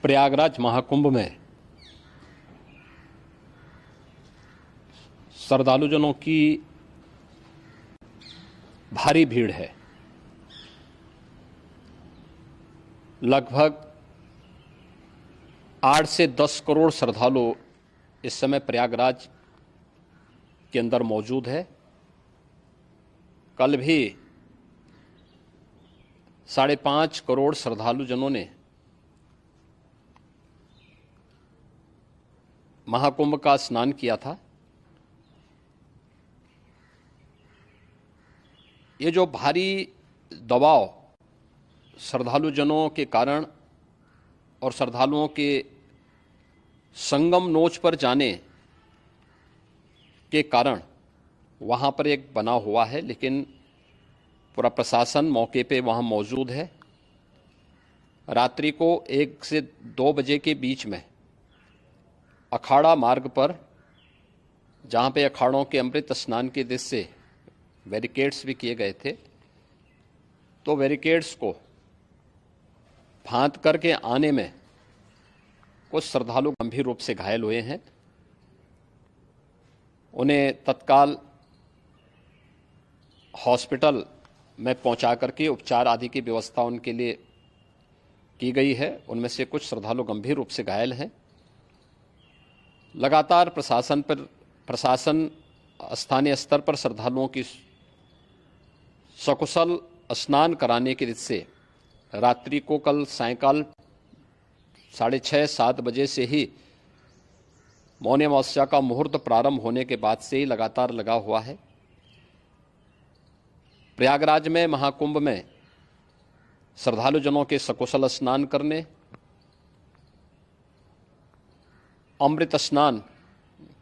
प्रयागराज महाकुंभ में श्रद्धालुजनों की भारी भीड़ है। लगभग 8 से 10 करोड़ श्रद्धालु इस समय प्रयागराज के अंदर मौजूद है। कल भी 5.5 करोड़ श्रद्धालुजनों ने महाकुंभ का स्नान किया था। ये जो भारी दबाव श्रद्धालुजनों के कारण और श्रद्धालुओं के संगम नोच पर जाने के कारण वहाँ पर एक बना हुआ है, लेकिन पूरा प्रशासन मौके पे वहाँ मौजूद है। रात्रि को 1 से 2 बजे के बीच में अखाड़ा मार्ग पर, जहाँ पे अखाड़ों के अमृत स्नान के दृश्य से बैरिकेड्स भी किए गए थे, तो बैरिकेड्स को फांद करके आने में कुछ श्रद्धालु गंभीर रूप से घायल हुए हैं। उन्हें तत्काल हॉस्पिटल में पहुंचा करके उपचार आदि की व्यवस्था उनके लिए की गई है। उनमें से कुछ श्रद्धालु गंभीर रूप से घायल हैं। लगातार प्रशासन स्थानीय स्तर पर श्रद्धालुओं की सकुशल स्नान कराने के दृष्टि से रात्रि को कल सायंकाल 6:30-7 बजे से ही मौनी अमावस्या का मुहूर्त प्रारंभ होने के बाद से ही लगातार लगा हुआ है। प्रयागराज में महाकुंभ में श्रद्धालुजनों के सकुशल स्नान करने, अमृत स्नान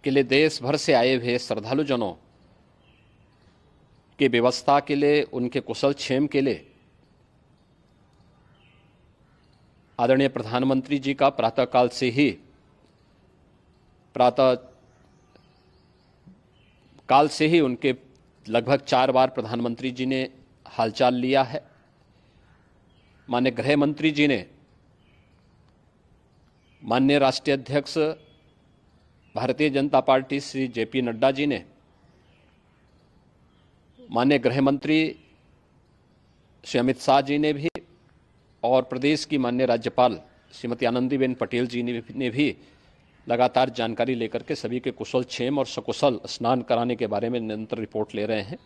के लिए देश भर से आए हुए श्रद्धालुजनों की व्यवस्था के लिए, उनके कुशल क्षेम के लिए आदरणीय प्रधानमंत्री जी का प्रातःकाल से ही उनके लगभग 4 बार प्रधानमंत्री जी ने हालचाल लिया है। माननीय गृह मंत्री जी ने, माननीय राष्ट्रीय अध्यक्ष भारतीय जनता पार्टी श्री जेपी नड्डा जी ने, माननीय गृह मंत्री श्री अमित शाह जी ने भी, और प्रदेश की माननीय राज्यपाल श्रीमती आनंदीबेन पटेल जी ने भी लगातार जानकारी लेकर के सभी के कुशल क्षेम और सकुशल स्नान कराने के बारे में निरंतर रिपोर्ट ले रहे हैं।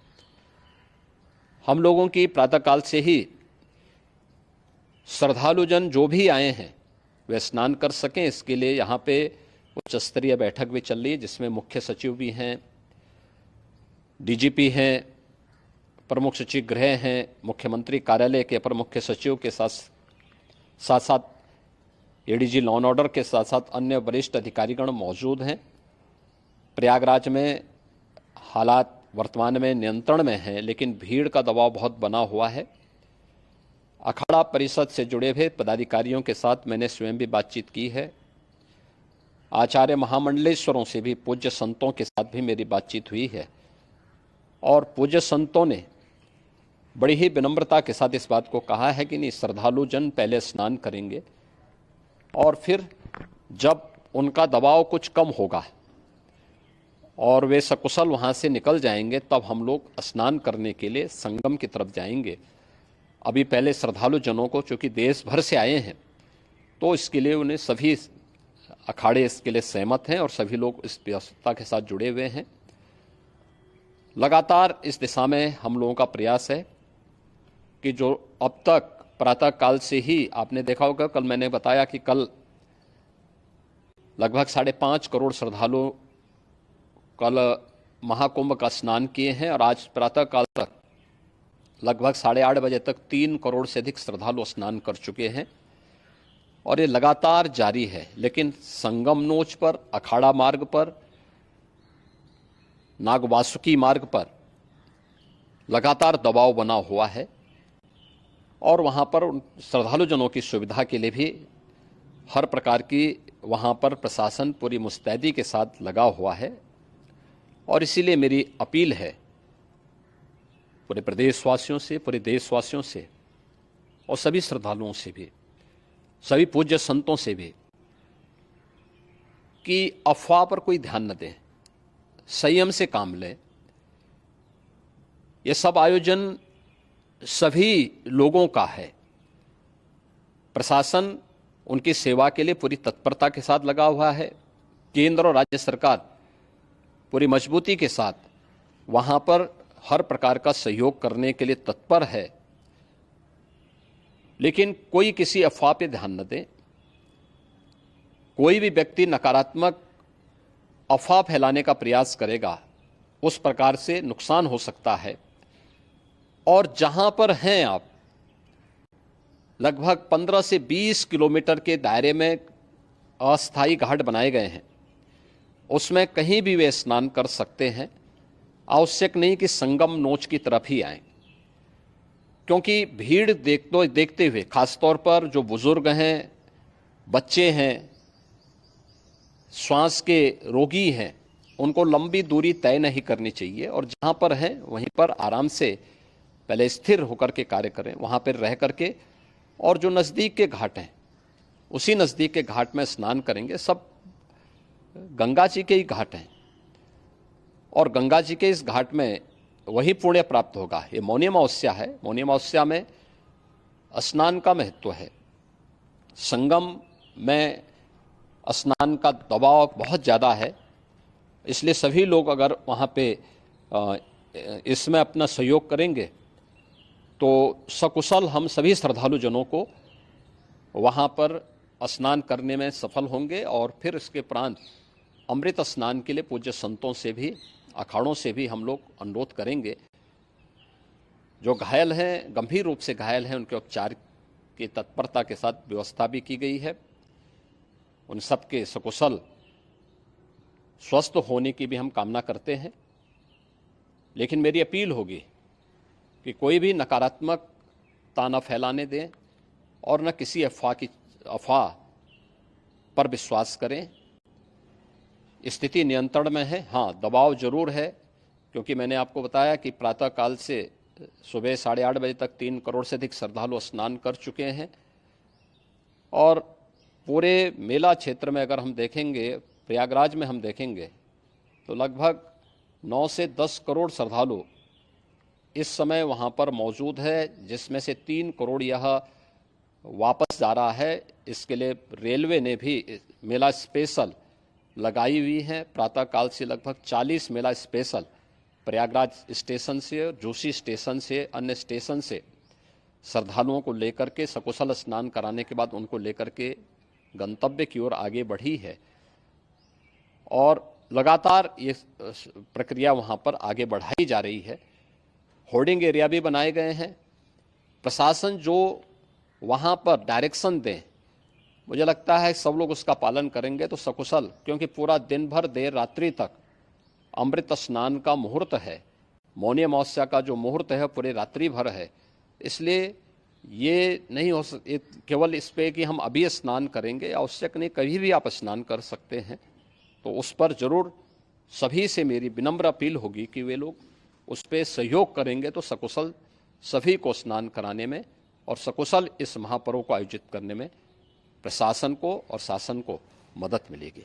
हम लोगों की प्रातःकाल से ही श्रद्धालुजन जो भी आए हैं वे स्नान कर सकें, इसके लिए यहाँ पे उच्च स्तरीय बैठक भी चल रही है, जिसमें मुख्य सचिव भी हैं, डीजीपी हैं, प्रमुख सचिव गृह हैं, मुख्यमंत्री कार्यालय के अपर मुख्य सचिव के साथ एडीजी लॉ एंड ऑर्डर के साथ साथ अन्य वरिष्ठ अधिकारीगण मौजूद हैं। प्रयागराज में हालात वर्तमान में नियंत्रण में हैं, लेकिन भीड़ का दबाव बहुत बना हुआ है। अखाड़ा परिषद से जुड़े हुए पदाधिकारियों के साथ मैंने स्वयं भी बातचीत की है। आचार्य महामंडलेश्वरों से भी, पूज्य संतों के साथ भी मेरी बातचीत हुई है, और पूज्य संतों ने बड़ी ही विनम्रता के साथ इस बात को कहा है कि नहीं, श्रद्धालु जन पहले स्नान करेंगे और फिर जब उनका दबाव कुछ कम होगा और वे सकुशल वहाँ से निकल जाएंगे, तब हम लोग स्नान करने के लिए संगम की तरफ जाएंगे। अभी पहले श्रद्धालु जनों को, चूँकि देश भर से आए हैं, तो इसके लिए उन्हें सभी अखाड़े इसके लिए सहमत हैं और सभी लोग इस व्यवस्था के साथ जुड़े हुए हैं। लगातार इस दिशा में हम लोगों का प्रयास है कि जो अब तक प्रातःकाल से ही आपने देखा होगा, कल मैंने बताया कि कल लगभग 5.5 करोड़ श्रद्धालु कल महाकुंभ का स्नान किए हैं, और आज प्रातःकाल तक लगभग 8:30 बजे तक 3 करोड़ से अधिक श्रद्धालु स्नान कर चुके हैं, और ये लगातार जारी है। लेकिन संगम नोच पर, अखाड़ा मार्ग पर, नागवासुकी मार्ग पर लगातार दबाव बना हुआ है, और वहाँ पर श्रद्धालुजनों की सुविधा के लिए भी हर प्रकार की वहाँ पर प्रशासन पूरी मुस्तैदी के साथ लगा हुआ है। और इसीलिए मेरी अपील है पूरे प्रदेशवासियों से, पूरे देशवासियों से और सभी श्रद्धालुओं से भी सभी पूज्य संतों से भी कि अफवाह पर कोई ध्यान न दें, संयम से काम लें। ये सब आयोजन सभी लोगों का है। प्रशासन उनकी सेवा के लिए पूरी तत्परता के साथ लगा हुआ है। केंद्र और राज्य सरकार पूरी मजबूती के साथ वहां पर हर प्रकार का सहयोग करने के लिए तत्पर है। लेकिन कोई किसी अफवाह पे ध्यान न दे। कोई भी व्यक्ति नकारात्मक अफवाह फैलाने का प्रयास करेगा, उस प्रकार से नुकसान हो सकता है। और जहां पर हैं आप, लगभग 15 से 20 किलोमीटर के दायरे में अस्थायी घाट बनाए गए हैं। उसमें कहीं भी वे स्नान कर सकते हैं। आवश्यक नहीं कि संगम नोच की तरफ ही आएं, क्योंकि भीड़ देखते हुए, खासतौर पर जो बुजुर्ग हैं, बच्चे हैं, श्वास के रोगी हैं, उनको लंबी दूरी तय नहीं करनी चाहिए। और जहां पर हैं वहीं पर आराम से पहले स्थिर होकर के कार्य करें, वहां पर रह करके। और जो नज़दीक के घाट हैं, उसी नज़दीक के घाट में स्नान करेंगे। सब गंगा जी के ही घाट हैं और गंगा जी के इस घाट में वही पुण्य प्राप्त होगा। ये मौनी अमावस्या है। मौनी अमावस्या में स्नान का महत्व है। संगम में स्नान का दबाव बहुत ज़्यादा है, इसलिए सभी लोग अगर वहाँ पे इसमें अपना सहयोग करेंगे तो सकुशल हम सभी श्रद्धालु जनों को वहाँ पर स्नान करने में सफल होंगे। और फिर इसके उपरांत अमृत स्नान के लिए पूज्य संतों से भी, अखाड़ों से भी हम लोग अनुरोध करेंगे। जो घायल हैं, गंभीर रूप से घायल हैं, उनके उपचार की तत्परता के साथ व्यवस्था भी की गई है। उन सबके सकुशल स्वस्थ होने की भी हम कामना करते हैं। लेकिन मेरी अपील होगी कि कोई भी नकारात्मकता न फैलाने दें और न किसी अफवाह पर विश्वास करें। स्थिति नियंत्रण में है। हाँ, दबाव जरूर है, क्योंकि मैंने आपको बताया कि प्रातःकाल से सुबह 8:30 बजे तक 3 करोड़ से अधिक श्रद्धालु स्नान कर चुके हैं। और पूरे मेला क्षेत्र में अगर हम देखेंगे, प्रयागराज में हम देखेंगे, तो लगभग 9 से 10 करोड़ श्रद्धालु इस समय वहाँ पर मौजूद है, जिसमें से 3 करोड़ यह वापस जा रहा है। इसके लिए रेलवे ने भी मेला स्पेशल लगाई हुई है। प्रातःकाल से लगभग 40 मेला स्पेशल प्रयागराज स्टेशन से, जोशी स्टेशन से, अन्य स्टेशन से श्रद्धालुओं को लेकर के सकुशल स्नान कराने के बाद उनको लेकर के गंतव्य की ओर आगे बढ़ी है। और लगातार ये प्रक्रिया वहाँ पर आगे बढ़ाई जा रही है। होर्डिंग एरिया भी बनाए गए हैं। प्रशासन जो वहाँ पर डायरेक्शन दें, मुझे लगता है सब लोग उसका पालन करेंगे तो सकुशल, क्योंकि पूरा दिन भर देर रात्रि तक अमृत स्नान का मुहूर्त है। मौनी अमावस्या का जो मुहूर्त है पूरे रात्रि भर है। इसलिए ये नहीं हो केवल इस पे कि हम अभी स्नान करेंगे, आवश्यक नहीं, कभी भी आप स्नान कर सकते हैं। तो उस पर जरूर सभी से मेरी विनम्र अपील होगी कि वे लोग उस पर सहयोग करेंगे तो सकुशल सभी को स्नान कराने में और सकुशल इस महापर्व को आयोजित करने में प्रशासन को और शासन को मदद मिलेगी।